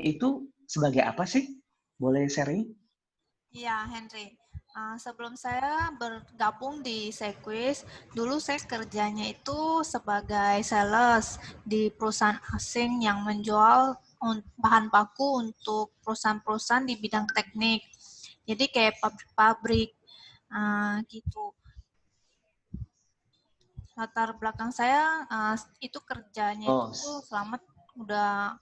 itu sebagai apa sih? Boleh sharing? Iya, Henry. Sebelum saya bergabung di Sequis, dulu saya kerjanya itu sebagai sales di perusahaan asing yang menjual bahan baku untuk perusahaan-perusahaan di bidang teknik. Jadi kayak pabrik-pabrik gitu. Latar belakang saya itu kerjanya Oh, itu selama udah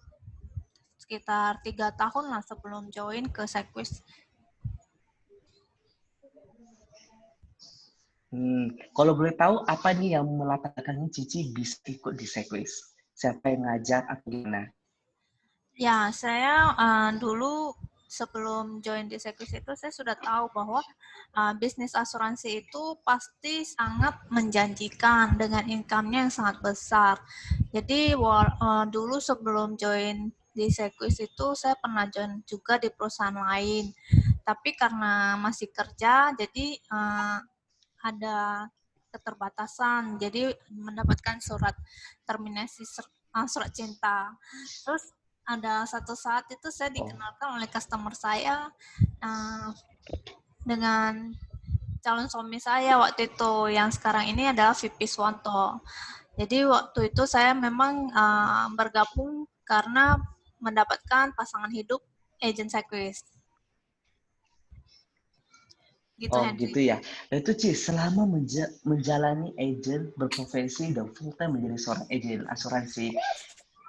sekitar 3 tahun lah sebelum join ke Sequis. kalau boleh tahu apa nih yang melatar belakangnya Cici bisa ikut di Sequis? Siapa yang ngajak atau gimana? Ya, saya dulu sebelum join di Sequis itu saya sudah tahu bahwa bisnis asuransi itu pasti sangat menjanjikan dengan income-nya yang sangat besar. Jadi dulu sebelum join di Sequis itu saya pernah join juga di perusahaan lain. Tapi karena masih kerja, jadi ada keterbatasan. Jadi mendapatkan surat terminasi surat cinta. Terus ada satu saat itu saya Oh, dikenalkan oleh customer saya uh, dengan calon suami saya waktu itu yang sekarang ini adalah VP Swanto. Jadi waktu itu saya memang bergabung karena mendapatkan pasangan hidup agent Sequis. Gitu oh Henry. gitu ya. Nah itu Ci, selama menjalani agent berprofesi dan full time menjadi seorang agent asuransi,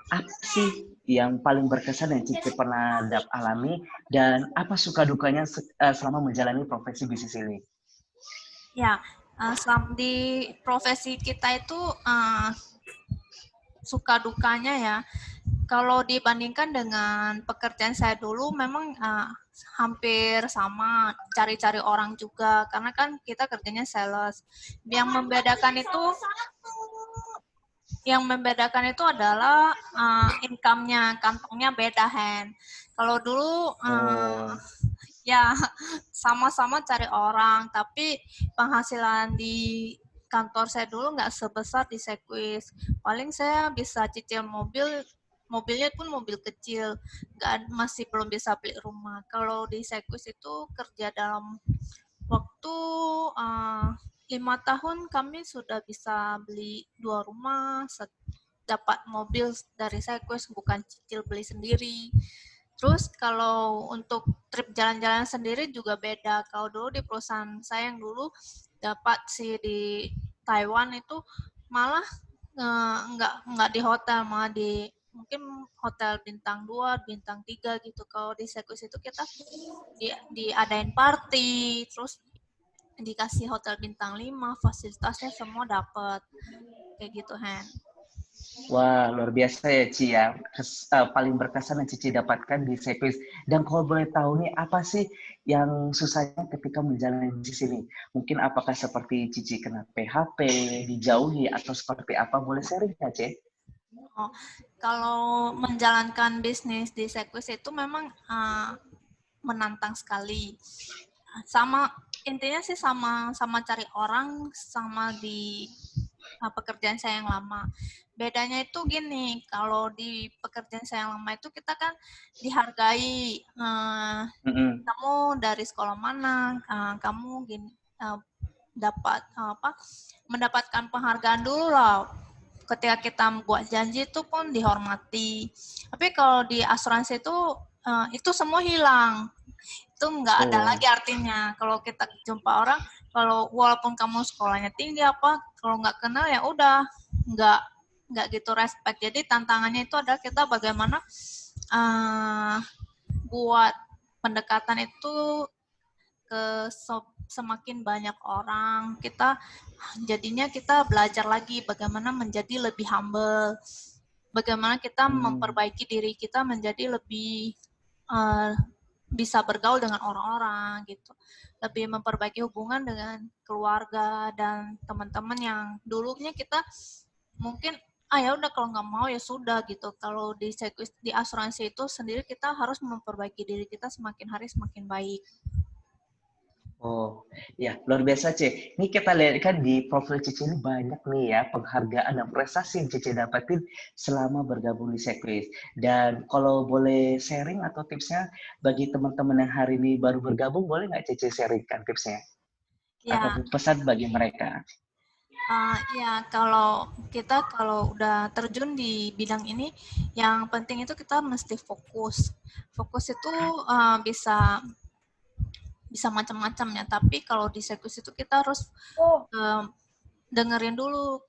apa sih yang paling berkesan yang Cici pernah alami dan apa suka dukanya selama menjalani profesi bisnis ini? Ya, selama di profesi kita itu suka dukanya ya. Kalau dibandingkan dengan pekerjaan saya dulu memang hampir sama, cari-cari orang juga karena kan kita kerjanya sales. Yang membedakan itu adalah income-nya, kantongnya beda, Hen. Kalau dulu Oh, ya sama-sama cari orang, tapi penghasilan di kantor saya dulu nggak sebesar di Sequis. Paling saya bisa cicil mobilnya pun mobil kecil, masih belum bisa beli rumah. Kalau di Sequis itu kerja dalam waktu 5 tahun kami sudah bisa beli 2 rumah, dapat mobil dari Sequis, bukan cicil beli sendiri. Terus kalau untuk trip jalan-jalan sendiri juga beda. Kalau dulu di perusahaan saya yang dulu dapat sih di Taiwan itu malah nggak di hotel, malah di mungkin hotel bintang 2, bintang 3 gitu. Kalau di Sequis itu kita diadain party, terus dikasih hotel bintang 5, fasilitasnya semua dapat. Kayak gitu, Hen. wah luar biasa ya Ci ya. Paling berkesan yang Cici dapatkan di Sequis. Dan kalau boleh tahu nih apa sih yang susahnya ketika menjalani bisnis ini? Mungkin apakah seperti Cici kena PHP, dijauhi atau seperti apa? Boleh sharing nggak, Ci? Oh, kalau menjalankan bisnis di Sequis itu memang menantang sekali. Sama intinya sih sama cari orang sama di pekerjaan saya yang lama. Bedanya itu gini, kalau di pekerjaan saya yang lama itu kita kan dihargai. Kamu dari sekolah mana? Kamu gini dapat mendapatkan penghargaan dulu lah. Ketika kita buat janji itu pun dihormati. Tapi kalau di asuransi itu semua hilang. Itu nggak ada Oh, lagi artinya. Kalau kita jumpa orang, kalau walaupun kamu sekolahnya tinggi apa, kalau nggak kenal ya udah nggak nggak gitu respect. Jadi tantangannya itu adalah kita bagaimana buat pendekatan itu ke semakin banyak orang. Jadinya kita belajar lagi bagaimana menjadi lebih humble, bagaimana kita memperbaiki diri kita menjadi lebih uh, bisa bergaul dengan orang-orang gitu, lebih memperbaiki hubungan dengan keluarga dan teman-teman yang dulunya kita mungkin ya udah kalau nggak mau ya sudah gitu. Kalau di asuransi itu sendiri kita harus memperbaiki diri kita semakin hari semakin baik. Oh, ya luar biasa Ce. Ini kita lihat kan di profil Cici ini banyak nih ya penghargaan dan prestasi yang Cici dapetin selama bergabung di Sequis. Dan kalau boleh sharing atau tipsnya bagi teman-teman yang hari ini baru bergabung, boleh nggak Cici sharingkan tipsnya? Atau Ya, pesan bagi mereka? ya kalau udah terjun di bidang ini, yang penting itu kita mesti fokus. Fokus itu bisa bisa macam-macam ya. Tapi kalau di sirkus itu kita harus um, dengerin dulu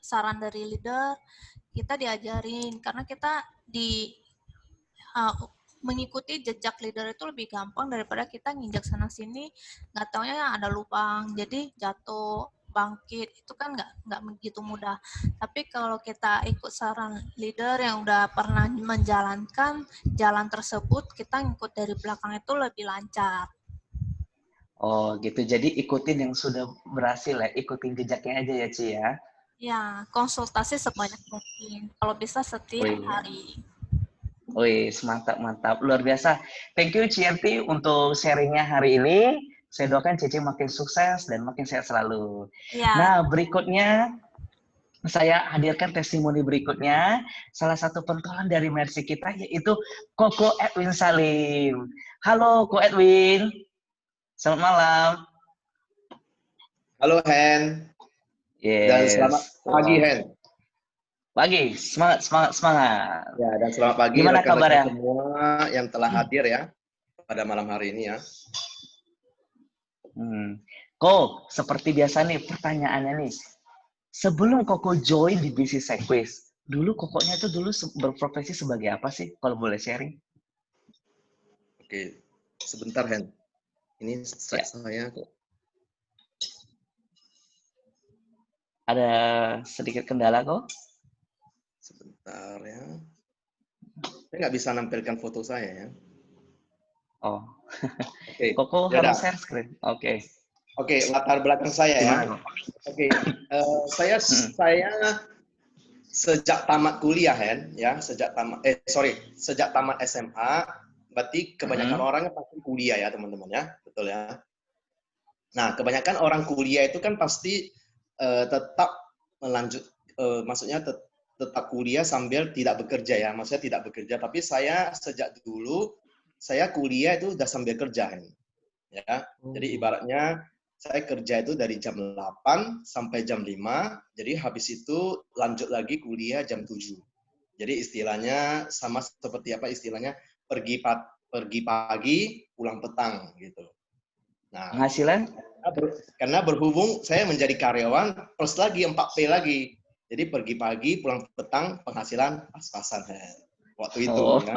saran dari leader, kita diajarin karena kita uh, mengikuti jejak leader itu lebih gampang daripada kita nginjak sana sini nggak taunya ada lubang jadi jatuh bangkit itu kan nggak begitu mudah. Tapi kalau kita ikut saran leader yang udah pernah menjalankan jalan tersebut, kita ngikut dari belakang itu lebih lancar. Oh gitu, jadi ikutin yang sudah berhasil ya, ikutin jejaknya aja ya Ci ya. Ya, konsultasi sebanyak mungkin. Kalau bisa setiap Wih, hari. wih, mantap, mantap. Luar biasa. Thank you Cianti untuk sharingnya hari ini. Saya doakan Cici makin sukses dan makin sehat selalu. Ya, Nah, berikutnya saya hadirkan testimoni berikutnya. Salah satu pentolan dari Mercy kita yaitu Koko Edwin Salim. Halo Ko Edwin, selamat malam. Halo Hen, dan selamat Yes, pagi wow. Hen. Pagi, semangat, semangat, semangat. Ya, dan selamat pagi Gimana rekan-rekan kabarnya? semua yang telah hadir ya pada malam hari ini ya. Ko, seperti biasa nih pertanyaannya nih. Sebelum Koko join di bisnis Sequis, dulu Kokonya itu dulu berprofesi sebagai apa sih? Kalau boleh sharing? Oke, sebentar Hen. Ini Ya, saya kok. ada sedikit kendala kok. Sebentar ya. Saya nggak bisa nampilkan foto saya ya. Oh, Oke, Koko ya udah. harus share screen. Oke. Oke, latar belakang saya ya. Gimana kok? Oke, saya sejak tamat kuliah Hen, ya, sejak tamat SMA, berarti kebanyakan orangnya pasti kuliah ya teman-teman ya, betul ya. Nah, kebanyakan orang kuliah itu kan pasti tetap maksudnya tetap kuliah sambil tidak bekerja ya, maksudnya tidak bekerja. Tapi saya sejak dulu saya kuliah itu udah sambil kerja, ya. Jadi ibaratnya saya kerja itu dari jam 8 sampai jam 5, jadi habis itu lanjut lagi kuliah jam 7. Jadi istilahnya sama seperti apa istilahnya pergi pagi, pulang petang gitu. Nah, Penghasilan? karena berhubung saya menjadi karyawan plus lagi 4P lagi. Jadi pergi pagi, pulang petang, penghasilan pas-pasan waktu itu Oh, ya.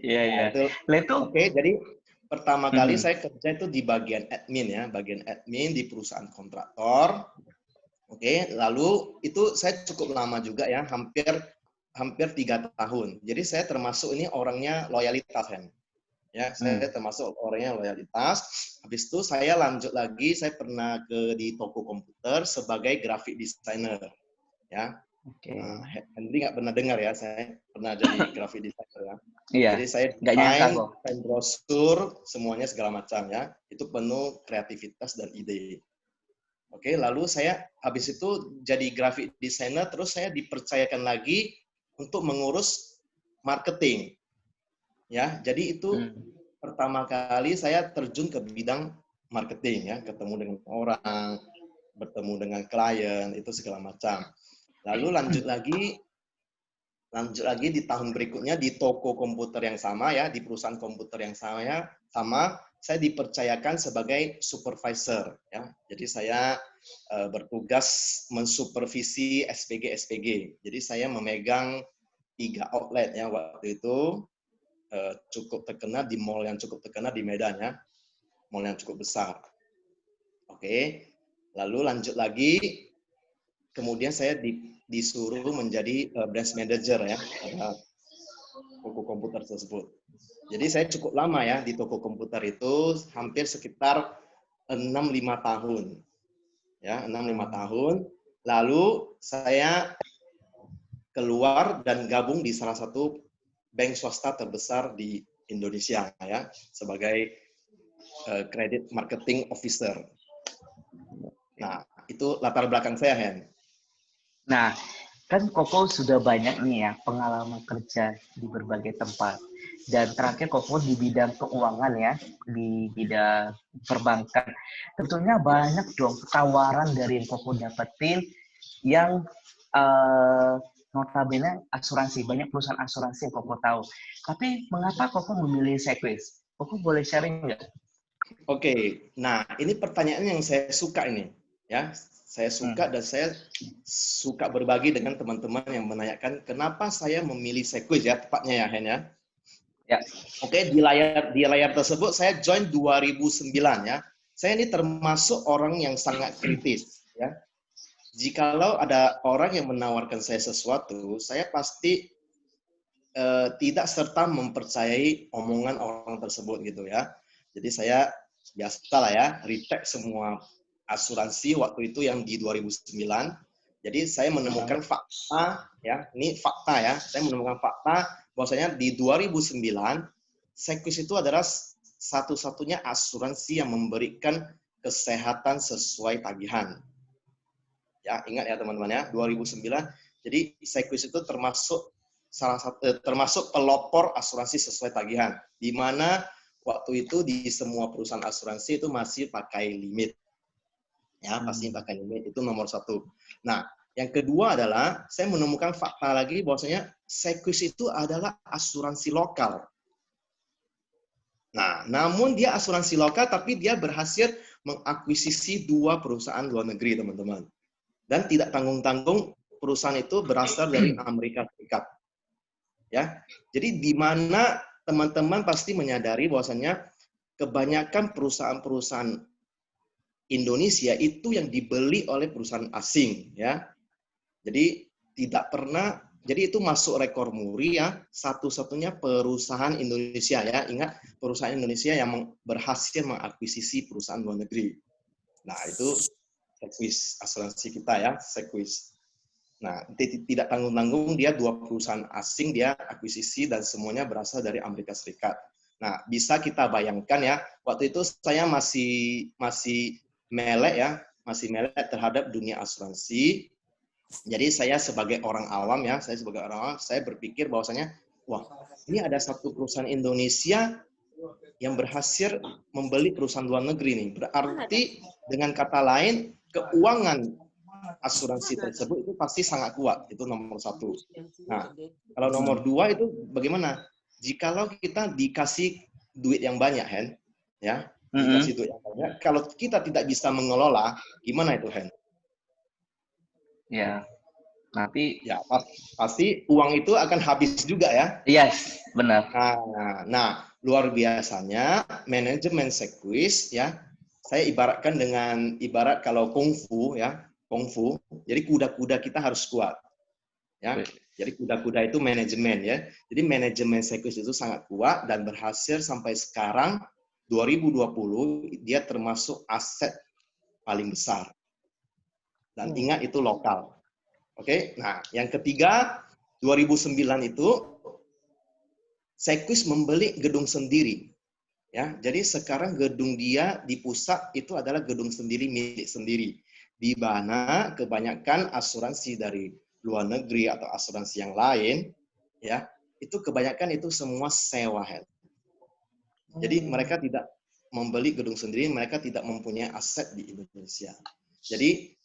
iya Nah, iya. itu Lah itu, oke, jadi pertama kali mhm. saya kerja itu di bagian admin ya, bagian admin di perusahaan kontraktor. Oke, lalu itu saya cukup lama juga ya, hampir 3 tahun. Jadi saya termasuk ini orangnya loyalitas kan. Ya, saya termasuk orangnya loyalitas. Habis itu saya lanjut lagi, saya pernah di toko komputer sebagai graphic designer. Ya, Oke. Henry nggak pernah dengar ya, saya pernah jadi graphic designer ya. Iya, Jadi saya nggak nyangka kok. desain brosur, semuanya segala macam ya. Itu penuh kreativitas dan ide. Oke, lalu saya habis itu jadi graphic designer, terus saya dipercayakan lagi untuk mengurus marketing. Ya, jadi itu pertama kali saya terjun ke bidang marketing ya, ketemu dengan orang, bertemu dengan klien, itu segala macam. Lalu lanjut lagi di tahun berikutnya di toko komputer yang sama ya, di perusahaan komputer yang sama saya dipercayakan sebagai supervisor ya. Jadi saya bertugas mensupervisi SPG. Jadi saya memegang 3 outlet ya waktu itu, cukup terkenal di mall yang cukup terkenal di Medan ya, mall yang cukup besar. Oke, lalu lanjut lagi, kemudian saya disuruh menjadi branch manager ya pada toko komputer tersebut. Jadi saya cukup lama ya di toko komputer itu, hampir sekitar 6-5 tahun. Ya, 6-5 tahun. Lalu saya keluar dan gabung di salah satu bank swasta terbesar di Indonesia ya, sebagai Credit Marketing Officer. Nah, itu latar belakang saya, Hen. Nah, kan Koko sudah banyak nih ya pengalaman kerja di berbagai tempat. Dan terakhir Koko di bidang keuangan ya, di bidang perbankan. Tentunya banyak dong tawaran dari yang Koko dapetin yang notabene asuransi. Banyak perusahaan asuransi yang Koko tahu. Tapi mengapa Koko memilih Sequis? Koko boleh sharing nggak? Oke, nah ini pertanyaan yang saya suka ini. Ya, saya suka dan saya suka berbagi dengan teman-teman yang menanyakan kenapa saya memilih Sequis ya, tepatnya ya, Hen ya. Ya. Oke, di layar tersebut saya join 2009 ya. Saya ini termasuk orang yang sangat kritis ya. Jikalau ada orang yang menawarkan saya sesuatu, saya pasti tidak serta mempercayai omongan orang tersebut gitu ya. Jadi saya biasalah ya, retake semua asuransi waktu itu yang di 2009. Jadi saya menemukan fakta ya, ini fakta ya. Saya menemukan fakta bahwasanya di 2009 Sequis itu adalah satu-satunya asuransi yang memberikan kesehatan sesuai tagihan. Ya, ingat ya teman-teman ya, 2009. Jadi Sequis itu termasuk termasuk pelopor asuransi sesuai tagihan, di mana waktu itu di semua perusahaan asuransi itu masih pakai limit. Ya, pasti pakai limit, itu nomor satu. Nah, yang kedua adalah saya menemukan fakta lagi bahwasanya Sequis itu adalah asuransi lokal. Nah, namun dia asuransi lokal tapi dia berhasil mengakuisisi 2 perusahaan luar negeri, teman-teman. Dan tidak tanggung-tanggung perusahaan itu berasal dari Amerika Serikat. Ya. Jadi di mana teman-teman pasti menyadari bahwasanya kebanyakan perusahaan-perusahaan Indonesia itu yang dibeli oleh perusahaan asing ya. Jadi tidak pernah, jadi itu masuk rekor muri ya, satu-satunya perusahaan Indonesia ya. Ingat, perusahaan Indonesia yang berhasil mengakuisisi perusahaan luar negeri. Nah, itu Sequis, asuransi kita ya, Sequis. Nah, tidak tanggung-tanggung, dia 2 perusahaan asing dia akuisisi dan semuanya berasal dari Amerika Serikat. Nah, bisa kita bayangkan ya, waktu itu saya masih melek ya, masih melek terhadap dunia asuransi. Jadi saya sebagai orang awam ya, saya berpikir bahwasanya, wah, ini ada satu perusahaan Indonesia yang berhasil membeli perusahaan luar negeri nih. Berarti dengan kata lain, keuangan asuransi tersebut itu pasti sangat kuat, itu nomor satu. Nah, kalau nomor 2 itu bagaimana? Jikalau kita dikasih duit yang banyak, Hen, ya, dikasih duit yang banyak, kalau kita tidak bisa mengelola, gimana itu, Hen? Ya, nanti ya pasti uang itu akan habis juga ya. Yes, benar. Nah, luar biasanya manajemen Sequis ya. Saya ibaratkan dengan ibarat kalau kungfu ya. Kungfu, jadi kuda-kuda kita harus kuat, ya. Jadi kuda-kuda itu manajemen ya. Jadi manajemen Sequis itu sangat kuat dan berhasil sampai sekarang 2020 dia termasuk aset paling besar. Dan ingat itu lokal. Oke. Nah, yang ketiga 2009 itu Sequis membeli gedung sendiri. Ya, jadi sekarang gedung dia di pusat itu adalah gedung sendiri milik sendiri. Di mana kebanyakan asuransi dari luar negeri atau asuransi yang lain ya itu kebanyakan itu semua sewa. Jadi mereka tidak membeli gedung sendiri, mereka tidak mempunyai aset di Indonesia. Jadi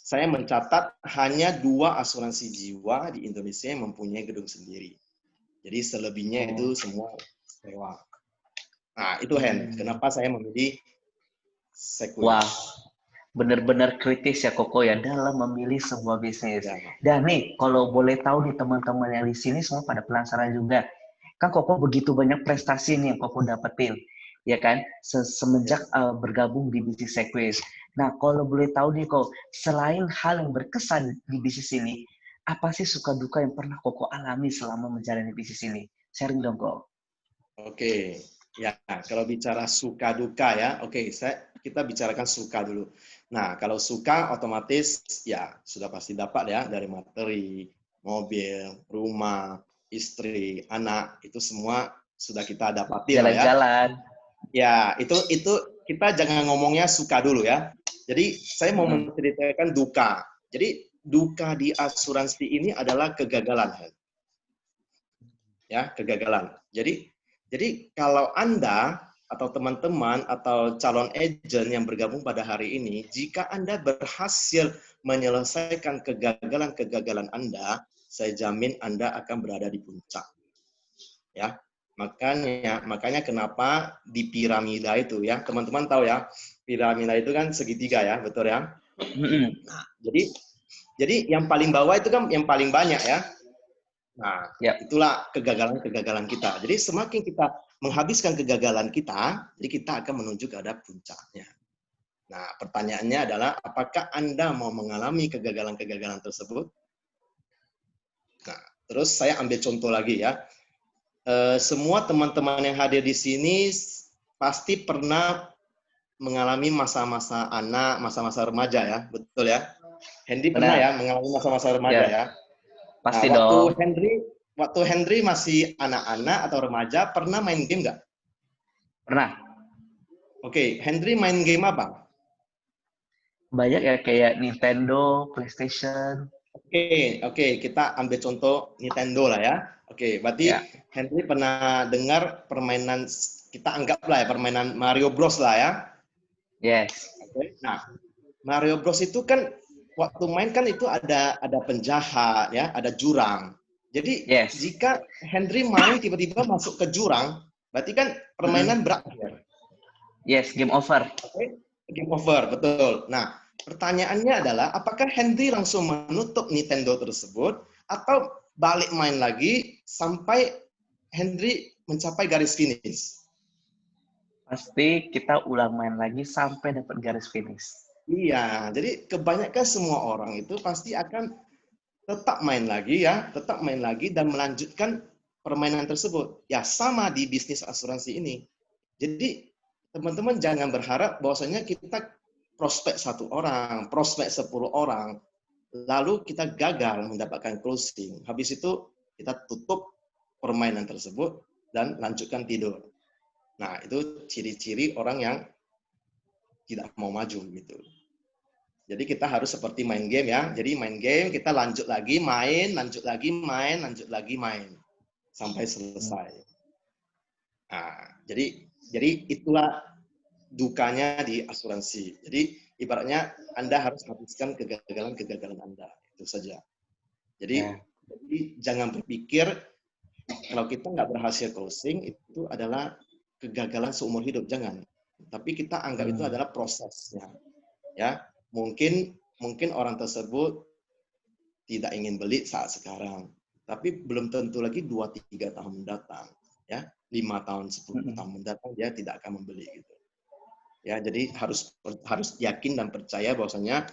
saya mencatat hanya 2 asuransi jiwa di Indonesia yang mempunyai gedung sendiri. Jadi selebihnya itu semua sewa. Nah itu Hen, kenapa saya memilih Sequis. Wah, benar-benar kritis ya Koko ya dalam memilih sebuah bisnis. Ya. Dan nih, kalau boleh tahu nih teman-teman yang di sini semua pada penasaran juga. Kan Koko begitu banyak prestasi nih yang Koko dapetin, ya kan? Semenjak bergabung di bisnis Sequis. Nah, kalau boleh tahu nih Kok, selain hal yang berkesan di bisnis ini, apa sih suka duka yang pernah Koko alami selama menjalani bisnis ini? Sharing dong Kok. Oke. Ya, kalau bicara suka duka ya, oke, kita bicarakan suka dulu. Nah, kalau suka otomatis ya sudah pasti dapat ya dari materi, mobil, rumah, istri, anak, itu semua sudah kita dapati lah ya. Jalan-jalan. Ya, itu kita jangan ngomongnya suka dulu ya. Jadi saya mau menceritakan duka. Jadi duka di asuransi ini adalah kegagalan. Ya, kegagalan. Jadi kalau Anda atau teman-teman atau calon agent yang bergabung pada hari ini, jika Anda berhasil menyelesaikan kegagalan-kegagalan Anda, saya jamin Anda akan berada di puncak. Ya. Makanya kenapa di piramida itu ya, teman-teman tahu ya, piramida itu kan segitiga ya, betul ya? Nah, jadi yang paling bawah itu kan yang paling banyak ya. Nah, itulah kegagalan-kegagalan kita. Jadi semakin kita menghabiskan kegagalan kita, jadi kita akan menuju ke arah puncaknya. Nah, pertanyaannya adalah, apakah Anda mau mengalami kegagalan-kegagalan tersebut? Nah, terus saya ambil contoh lagi ya. Semua teman-teman yang hadir di sini pasti pernah mengalami masa-masa anak, masa-masa remaja ya, betul ya? Hendy pernah ya mengalami masa-masa remaja ya? Pasti nah, dong. Waktu Henry masih anak-anak atau remaja, pernah main game nggak? Pernah. Oke, Henry main game apa? Banyak ya, kayak Nintendo, PlayStation. Oke, kita ambil contoh Nintendo lah ya. Oke, berarti Henry pernah dengar permainan, kita anggaplah ya, permainan Mario Bros lah ya. Yes. Oke. Nah, Mario Bros itu kan waktu main kan itu ada penjahat ya, ada jurang. Jadi jika Henry main tiba-tiba masuk ke jurang, berarti kan permainan berakhir. Yes, game over. Oke, game over, betul. Nah, pertanyaannya adalah, apakah Henry langsung menutup Nintendo tersebut atau balik main lagi sampai Henry mencapai garis finish? Pasti kita ulang main lagi sampai dapat garis finish. Iya, jadi kebanyakan semua orang itu pasti akan tetap main lagi ya, tetap main lagi dan melanjutkan permainan tersebut. Ya, sama di bisnis asuransi ini. Jadi, teman-teman jangan berharap bahwasanya kita prospek 1 orang, prospek 10 orang, lalu kita gagal mendapatkan closing. Habis itu kita tutup permainan tersebut dan lanjutkan tidur. Nah, itu ciri-ciri orang yang tidak mau maju gitu. Jadi kita harus seperti main game ya. Jadi main game, kita lanjut lagi main, lanjut lagi main, lanjut lagi main sampai selesai. Nah, jadi itulah dukanya di asuransi. Jadi ibaratnya Anda harus habiskan kegagalan-kegagalan Anda. Itu saja. Jadi jangan berpikir kalau kita nggak berhasil closing itu adalah kegagalan seumur hidup. Jangan. Tapi kita anggap itu adalah prosesnya. Ya, mungkin orang tersebut tidak ingin beli saat sekarang, tapi belum tentu lagi 2-3 tahun mendatang, ya 5 tahun 10 tahun mendatang dia tidak akan membeli gitu. Ya, jadi harus yakin dan percaya bahwasanya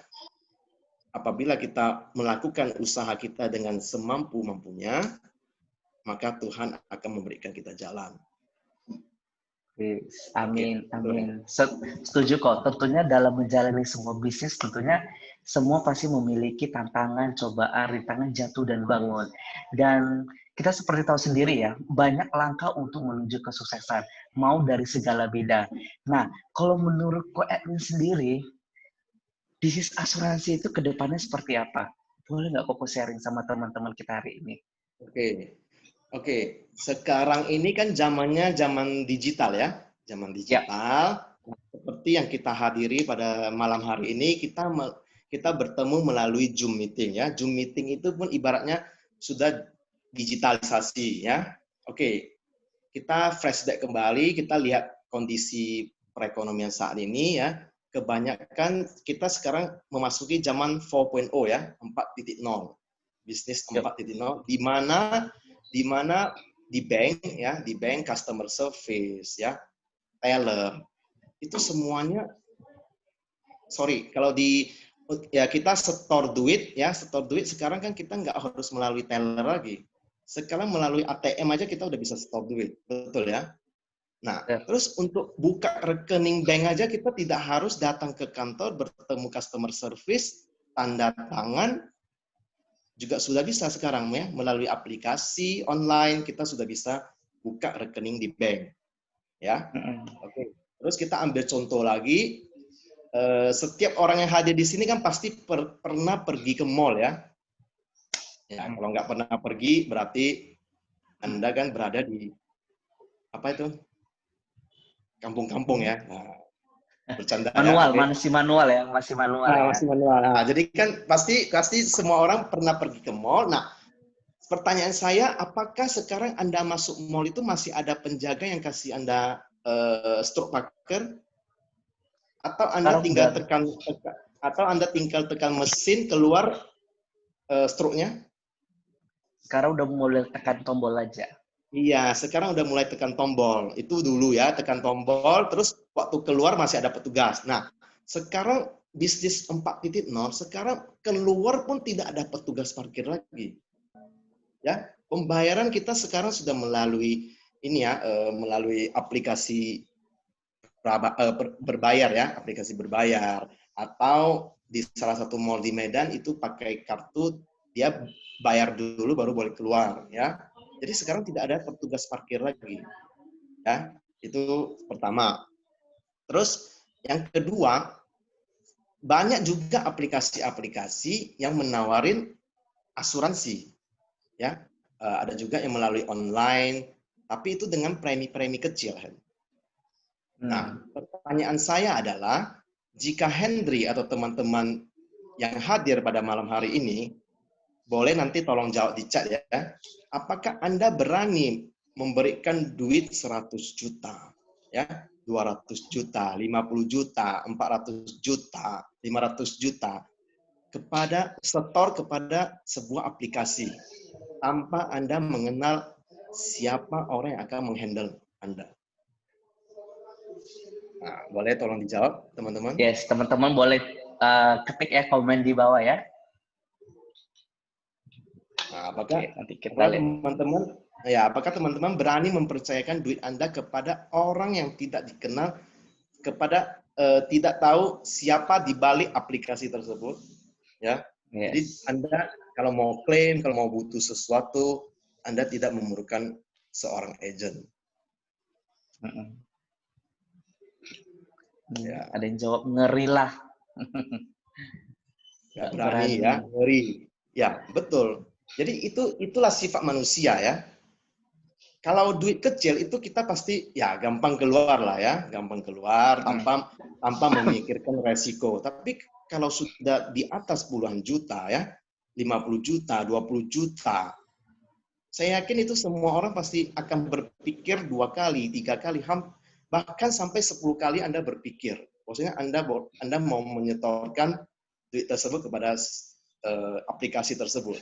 apabila kita melakukan usaha kita dengan semampu-mampunya, maka Tuhan akan memberikan kita jalan. Amin, amin. Setuju kok. Tentunya dalam menjalani semua bisnis, tentunya semua pasti memiliki tantangan, cobaan, rintangan, jatuh dan bangun. Dan kita seperti tahu sendiri ya, banyak langkah untuk menuju kesuksesan, mau dari segala beda. Nah, kalau menurut Ko Edwin sendiri, bisnis asuransi itu ke depannya seperti apa? Boleh nggak Koko sharing sama teman-teman kita hari ini? Oke, sekarang ini kan zamannya zaman digital ya, zaman digital. Seperti yang kita hadiri pada malam hari ini, kita bertemu melalui Zoom meeting ya. Zoom meeting itu pun ibaratnya sudah digitalisasi ya. Oke, kita flashback kembali, kita lihat kondisi perekonomian saat ini ya. Kebanyakan kita sekarang memasuki zaman 4.0 ya, 4.0. Bisnis 4.0 di mana di bank customer service ya, teller itu semuanya kalau kita setor duit sekarang kan kita nggak harus melalui teller lagi. Sekarang melalui ATM aja kita udah bisa setor duit, betul ya? Nah, terus untuk buka rekening bank aja kita tidak harus datang ke kantor bertemu customer service, tanda tangan, juga sudah bisa sekarang ya, melalui aplikasi online kita sudah bisa buka rekening di bank. ya. Oke. Terus kita ambil contoh lagi, setiap orang yang hadir di sini kan pasti pernah pergi ke mall ya. Ya, kalau nggak pernah pergi berarti Anda kan berada di apa itu? Kampung-kampung ya. Nah, bercanda Manual, ya. masih manual ya, masih manual ya. Masih manual. Nah, jadi kan pasti semua orang pernah pergi ke mall. Nah, pertanyaan saya, apakah sekarang Anda masuk mall itu masih ada penjaga yang kasih Anda stroke marker? Atau Anda tinggal tekan mesin keluar stroke-nya? Sekarang udah mulai tekan tombol aja. Iya, sekarang udah mulai tekan tombol. Itu dulu ya, tekan tombol, terus waktu keluar masih ada petugas. Nah, sekarang bisnis 4.0, sekarang keluar pun tidak ada petugas parkir lagi. Ya, pembayaran kita sekarang sudah melalui ini ya, melalui aplikasi berbayar ya, aplikasi berbayar, atau di salah satu mall di Medan itu pakai kartu, dia bayar dulu baru boleh keluar ya. Jadi sekarang tidak ada petugas parkir lagi. Ya, itu pertama. Terus yang kedua, banyak juga aplikasi-aplikasi yang menawarin asuransi. Ya, ada juga yang melalui online, tapi itu dengan premi-premi kecil. Nah, pertanyaan saya adalah, jika Henry atau teman-teman yang hadir pada malam hari ini, boleh nanti tolong jawab di chat ya, apakah Anda berani memberikan duit 100 juta, ya, 200 juta, 50 juta, 400 juta, 500 juta, setor kepada sebuah aplikasi, tanpa Anda mengenal siapa orang yang akan menghandle Anda? Nah, boleh tolong dijawab, teman-teman? Yes, teman-teman boleh ketik ya komen di bawah ya. Nah, apakah nanti kita lihat. Apakah teman-teman berani mempercayakan duit Anda kepada orang yang tidak dikenal, kepada tidak tahu siapa di balik aplikasi tersebut? Ya. Yes. Jadi Anda kalau mau klaim, kalau mau butuh sesuatu, Anda tidak memerlukan seorang agent. Ya. Ada yang jawab ngeri lah. Nggak berani ya, ngeri. Ya, betul. Jadi itulah sifat manusia ya. Kalau duit kecil itu kita pasti ya gampang keluar lah ya, gampang keluar tanpa memikirkan resiko. Tapi kalau sudah di atas puluhan juta ya, 50 juta, 20 juta, saya yakin itu semua orang pasti akan berpikir 2 kali, 3 kali, bahkan sampai 10 kali Anda berpikir. Maksudnya Anda mau menyetorkan duit tersebut kepada aplikasi tersebut.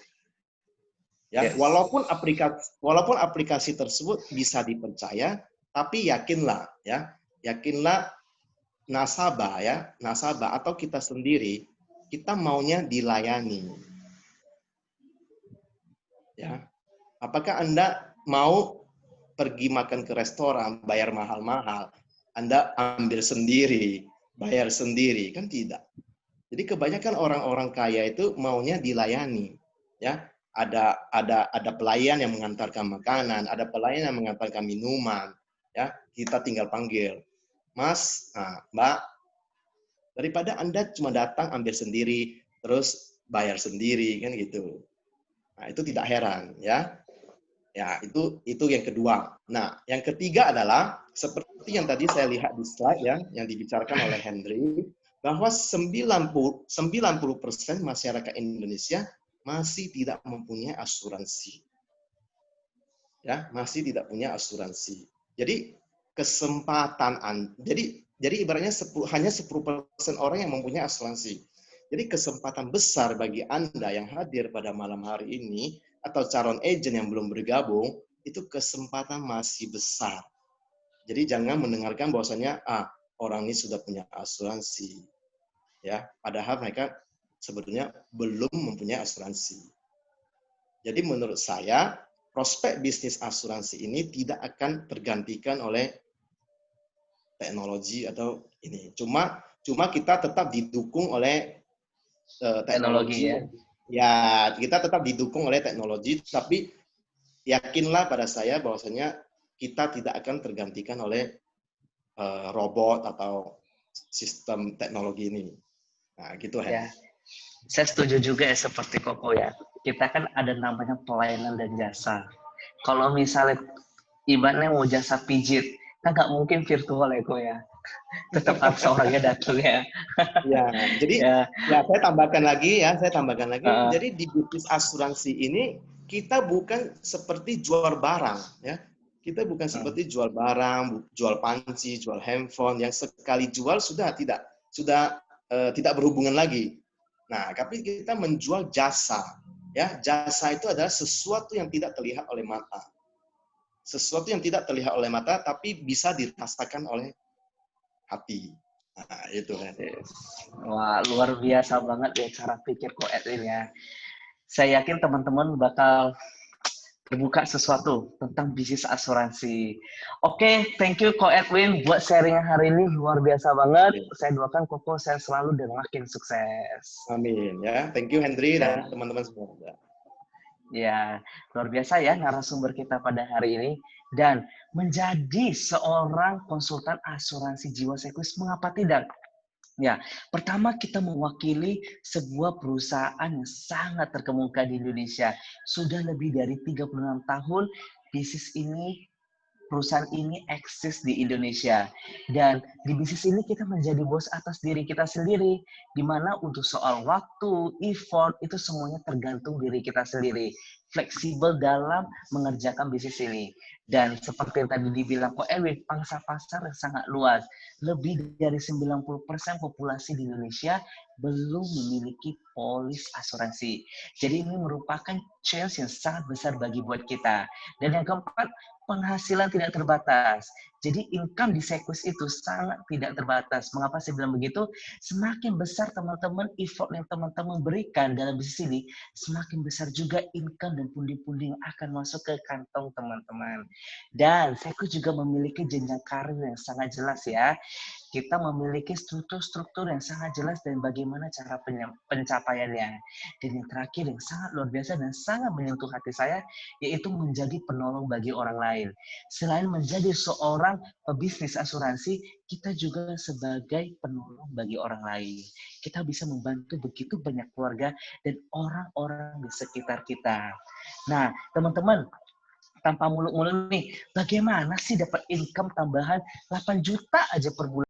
Ya, yes. Walaupun aplikasi tersebut bisa dipercaya, tapi yakinlah nasabah atau kita sendiri, kita maunya dilayani. Ya. Apakah Anda mau pergi makan ke restoran, bayar mahal-mahal, Anda ambil sendiri, bayar sendiri, kan tidak. Jadi kebanyakan orang-orang kaya itu maunya dilayani, ya. Ada pelayan yang mengantarkan makanan, ada pelayan yang mengantarkan minuman, ya. Kita tinggal panggil, Mas, Mbak, daripada Anda cuma datang ambil sendiri, terus bayar sendiri, kan gitu. Nah, itu tidak heran, ya. Ya, itu yang kedua. Nah, yang ketiga adalah seperti yang tadi saya lihat di slide ya, yang dibicarakan oleh Henry, bahwa 90% masyarakat Indonesia masih tidak mempunyai asuransi. Ya, masih tidak punya asuransi. Jadi jadi ibaratnya hanya 10% orang yang mempunyai asuransi. Jadi kesempatan besar bagi Anda yang hadir pada malam hari ini atau calon agent yang belum bergabung, itu kesempatan masih besar. Jadi jangan mendengarkan bahwasanya orang ini sudah punya asuransi. Ya, padahal mereka sebetulnya belum mempunyai asuransi. Jadi menurut saya, prospek bisnis asuransi ini tidak akan tergantikan oleh teknologi atau ini. Cuma kita tetap didukung oleh teknologi. Ya, kita tetap didukung oleh teknologi, tapi yakinlah pada saya bahwasanya kita tidak akan tergantikan oleh robot atau sistem teknologi ini. Nah, gitu Ya, Hen. saya setuju juga ya seperti Koko ya. Kita kan ada namanya pelayanan dan jasa. Kalau misalnya ibaratnya mau jasa pijit, kan nggak mungkin virtual ya Ko ya. Tetap harus orangnya datang ya. Ya, jadi Ya, saya tambahkan lagi ya, saya tambahkan lagi. uh, Jadi di bisnis asuransi ini kita bukan seperti jual barang ya. Kita bukan seperti jual barang, jual panci, jual handphone yang sekali jual sudah tidak berhubungan lagi. Nah, tapi kita menjual jasa. Ya, jasa itu adalah sesuatu yang tidak terlihat oleh mata. Sesuatu yang tidak terlihat oleh mata tapi bisa dirasakan oleh hati. Nah, itu kan. wah luar biasa banget ya cara pikir Ko Edwin ya. Saya yakin teman-teman bakal terbuka sesuatu tentang bisnis asuransi. Oke, thank you Ko Edwin buat sharing hari ini luar biasa banget. Saya doakan Koko saya selalu dan makin sukses. Amin ya. Thank you Hendry Ya. dan teman-teman semua. Ya, luar biasa ya narasumber kita pada hari ini. Dan menjadi seorang konsultan asuransi jiwa sekuis, mengapa tidak? Ya, pertama kita mewakili sebuah perusahaan yang sangat terkemuka di Indonesia. Sudah lebih dari 36 tahun perusahaan ini eksis di Indonesia. Dan di bisnis ini kita menjadi bos atas diri kita sendiri. Di mana untuk soal waktu, effort, itu semuanya tergantung diri kita sendiri. Fleksibel dalam mengerjakan bisnis ini. Dan seperti yang tadi dibilang Ko Edwin, pangsa pasar yang sangat luas. Lebih dari 90% populasi di Indonesia belum memiliki polis asuransi. Jadi ini merupakan chance yang sangat besar bagi buat kita. Dan yang keempat, penghasilan tidak terbatas. Jadi income di Sekus itu sangat tidak terbatas. Mengapa saya bilang begitu? Semakin besar teman-teman effort yang teman-teman berikan dalam bisnis ini, semakin besar juga income dan pundi-pundi yang akan masuk ke kantong teman-teman. Dan Sekus juga memiliki jenjang karir yang sangat jelas ya. Kita memiliki struktur-struktur yang sangat jelas dan bagaimana cara pencapaiannya. Dan yang terakhir yang sangat luar biasa dan sangat menyentuh hati saya, yaitu menjadi penolong bagi orang lain. Selain menjadi seorang pebisnis asuransi, kita juga sebagai penolong bagi orang lain. Kita bisa membantu begitu banyak keluarga dan orang-orang di sekitar kita. Nah, teman-teman, tanpa muluk-muluk nih, bagaimana sih dapat income tambahan 8 juta aja per bulan?